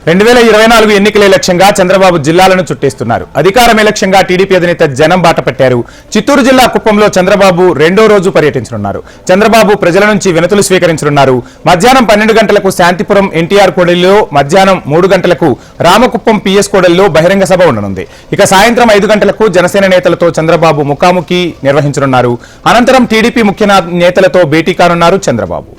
2024 ఎన్నికలే లక్ష్యంగా చంద్రబాబు జిల్లాలను చుట్టేస్తున్నారు. అధికారమే లక్ష్యంగా టీడీపీ అధినేత జనం బాట పట్టారు. చిత్తూరు జిల్లా కుప్పంలో చంద్రబాబు రెండో రోజు పర్యటించనున్నారు. చంద్రబాబు ప్రజల నుంచి వినతులు స్వీకరించనున్నారు. మధ్యాహ్నం 12 గంటలకు శాంతిపురం ఎన్టీఆర్ కోడలిలో, మధ్యాహ్నం 3 గంటలకు రామకుప్పం పిఎస్ కోడలిలో బహిరంగ సభ ఉండనుంది. ఇక సాయంత్రం 5 గంటలకు జనసేన నేతలతో చంద్రబాబు ముఖాముఖి నిర్వహించనున్నారు. అనంతరం టీడీపీ ముఖ్య నేతలతో భేటీ కానున్నారు చంద్రబాబు.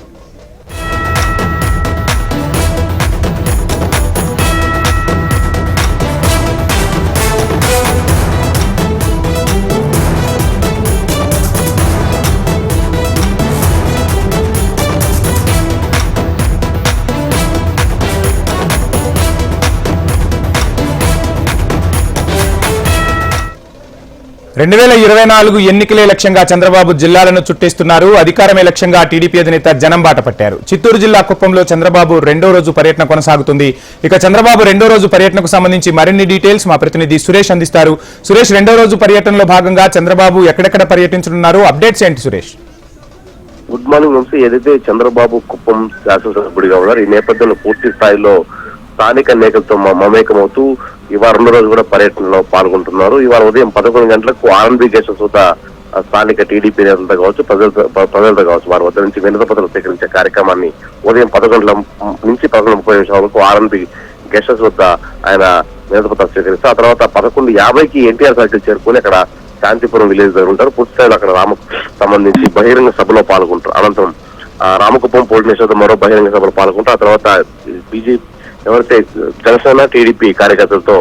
రెండు 2024 ఎన్నికలే లక్ష్యంగా చంద్రబాబు జిల్లాలను చుట్టేస్తున్నారు. అధికారమే లక్ష్యంగా టీడీపీ అధినేత జనం బాట పట్టారు. చిత్తూరు జిల్లా కుప్పంలో చంద్రబాబు రెండో రోజు పర్యటన కొనసాగుతుంది. ఇక చంద్రబాబు రెండో రోజు పర్యటనకు సంబంధించి మరిన్ని డీటెయిల్స్ మా ప్రతినిధి సురేష్ అందిస్తారు. సురేష్, రెండో రోజు పర్యటనలో భాగంగా చంద్రబాబు ఎక్కడెక్కడ పర్యటించనున్నారు? అప్డేట్స్ ఏంటి సురేష్? Good morning Vamsi. ఏదైతే చంద్రబాబు కుప్పం శాసనసభ్యుడిగా ఉన్నారు, ఈ నేపథ్యంలో పూర్తి స్థాయిలో స్థానిక నేతలతో మమేకమవుతూ ఇవాళ రెండో రోజు కూడా పర్యటనలో పాల్గొంటున్నారు. ఇవాళ ఉదయం 11 గంటలకు ఆర్ఎన్బి గెస్ట్ హౌస్ వద్ద స్థానిక టీడీపీ నేతలతో కావచ్చు, ప్రజలతో కావచ్చు, వారి వద్ద నుంచి వినతి పత్రాలు సేకరించే కార్యక్రమాన్ని ఉదయం 10 గంటల నుంచి 11:30 వరకు ఆర్ఎన్బి గెస్ట్ హౌస్ వద్ద ఆయన వినతి పత్రాలు స్వీకరిస్తారు. ఆ తర్వాత 11:50కి ఎన్టీఆర్ సర్కిల్ చేరుకుని అక్కడ శాంతిపురం విలేజ్ దగ్గర ఉంటారు. పూర్తి స్థాయిలో అక్కడ సంబంధించి బహిరంగ సభలో పాల్గొంటారు. అనంతరం రామకుప్పం పోలింగ్ స్టేషన్ మరో బహిరంగ సభలో పాల్గొంటారు. ఆ తర్వాత బీజేపీ ఎవరైతే జనసేన టీడీపీ కార్యకర్తలతో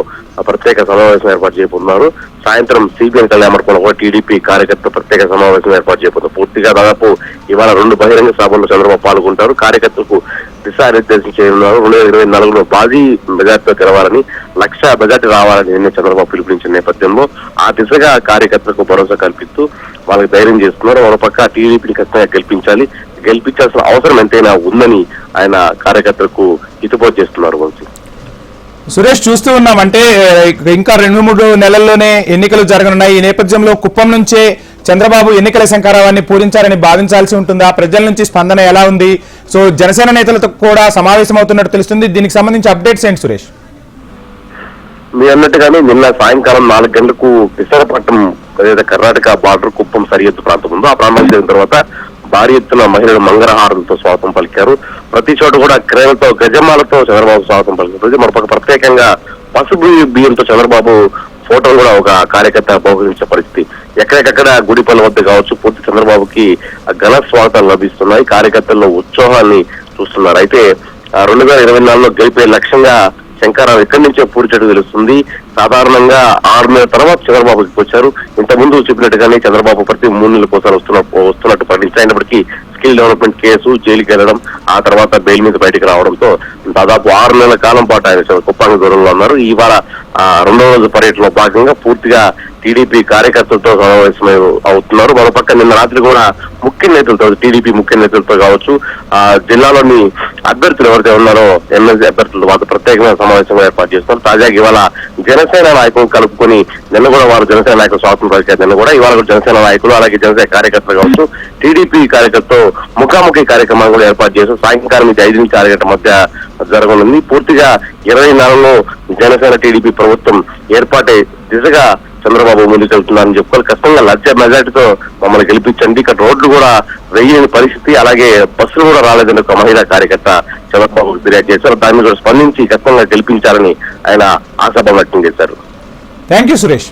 ప్రత్యేక సమావేశం ఏర్పాటు చేయబోతున్నారు. సాయంత్రం సిబిఎన్ కళ్యాణమండపంలో కూడా టీడీపీ కార్యకర్తలు ప్రత్యేక సమావేశం ఏర్పాటు చేయబోతున్నారు. పూర్తిగా దాదాపు ఇవాళ 2 బహిరంగ సభల్లో చంద్రబాబు పాల్గొంటారు. కార్యకర్తలకు దిశానిర్దేశం చేయనున్నారు. 2024లో భారీ మెజార్టీతో గెలవాలని, 1,00,000 మెజార్టీ రావాలని నిన్న చంద్రబాబు పిలుపునిచ్చిన నేపథ్యంలో ఆ దిశగా కార్యకర్తలకు భరోసా కల్పిస్తూ వాళ్ళకి ధైర్యం చేస్తున్నారు. మరో పక్క టీడీపీని ఖచ్చితంగా గెలిపించాల్సిన అవసరం ఎంతైనా ఉందని ఆయన కార్యకర్తలకు హితబోధ చేస్తున్నారు. వంశీ, సురేష్, చూస్తూ ఉన్నాం అంటే ఇంకా 2-3 నెలల్లోనే ఎన్నికలు జరగనున్నాయి. ఈ నేపథ్యంలో కుప్పం నుంచే చంద్రబాబు ఎన్నికల శంఖారావాన్ని పూరించాలని భావించాల్సి ఉంటుందా? ప్రజల నుంచి స్పందన ఎలా ఉంది? సో జనసేన నేతలతో కూడా సమావేశం అవుతున్నట్టు తెలుస్తుంది. దీనికి సంబంధించి అప్డేట్స్ ఏంటి సురేష్? మీ అన్నట్టుగానే నిన్న సాయంకాలం 4 గంటలకు విశాఖపట్నం ఏదైతే కర్ణాటక బార్డర్ కుప్పం సరిహద్దు ప్రాంతం ఉందో ఆ ప్రాంతానికి చేరిన తర్వాత భారీ ఎత్తున మహిళలు మంగళహారంతో స్వాగతం పలికారు. ప్రతి చోట కూడా క్రేలతో, గజమాలతో చంద్రబాబు స్వాగతం పలికారు. మరొక ప్రత్యేకంగా పసుపు బియ్యంతో చంద్రబాబు ఫోటోలు కూడా ఒక కార్యకర్త బహుకరించే పరిస్థితి. ఎక్కడికక్కడ గుడిపల్లి వద్ద కావచ్చు, పూర్తి చంద్రబాబుకి ఘన స్వాగతాలు లభిస్తున్నాయి. కార్యకర్తల్లో ఉత్సాహాన్ని చూస్తున్నారు. అయితే 2024లో గెలిపే లక్ష్యంగా శంకర్రావు ఎక్కడి నుంచే పూడ్చట్టు తెలుస్తుంది. సాధారణంగా 6 నెలల తర్వాత చంద్రబాబుకి వచ్చారు. ఇంతకుముందు చెప్పినట్టుగానే చంద్రబాబు ప్రతి 3 నెలల కోసం వస్తున్నట్టు ప్రకటించినప్పటికీ స్కిల్ డెవలప్మెంట్ కేసు, జైలుకి వెళ్లడం, ఆ తర్వాత బెయిల్ మీద బయటకు రావడంతో దాదాపు 6 నెలల కాలం పాటు ఆయన కుప్పానికి దూరంలో ఉన్నారు. ఇవాళ రెండో రోజు పర్యటనలో భాగంగా పూర్తిగా టీడీపీ కార్యకర్తలతో సమావేశమై అవుతున్నారు. మరోపక్క నిన్న రాత్రి కూడా ముఖ్య నేతలతో, టీడీపీ ముఖ్య నేతలతో కావచ్చు, జిల్లాలోని అభ్యర్థులు ఎవరైతే ఉన్నారో ఎమ్మెల్సీ అభ్యర్థులు వాళ్ళతో ప్రత్యేకంగా సమావేశంగా ఏర్పాటు చేస్తున్నారు. తాజాగా ఇవాళ జనసేన నాయకులు కలుపుకొని నిన్న కూడా వారు జనసేన నాయకులు స్వాగతం పలికారు. నిన్న కూడా ఇవాళ కూడా జనసేన నాయకులు అలాగే జనసేన కార్యకర్తలు కావచ్చు, టీడీపీ కార్యకర్తతో ముఖాముఖి కార్యక్రమాలు కూడా ఏర్పాటు చేస్తూ సాయంకాలం 5 నుంచి 6 గంటల మధ్య జరగనుంది. పూర్తిగా 24లో జనసేన టీడీపీ ప్రభుత్వం ఏర్పాటే దిశగా చంద్రబాబు ముందుకెళ్తున్నారని చెప్పుకోవాలి. ఖచ్చితంగా 1,00,000 మెజార్టీతో మమ్మల్ని గెలిపించండి, ఇక్కడ రోడ్లు కూడా వేయని పరిస్థితి, అలాగే బస్సులు కూడా రాలేదని ఒక మహిళా కార్యకర్త చంద్రబాబు ఫిర్యాదు చేశారు. దాన్ని కూడా స్పందించి ఖచ్చితంగా గెలిపించాలని ఆయన ఆశాభావం వ్యక్తం చేశారు. Thank you Suresh.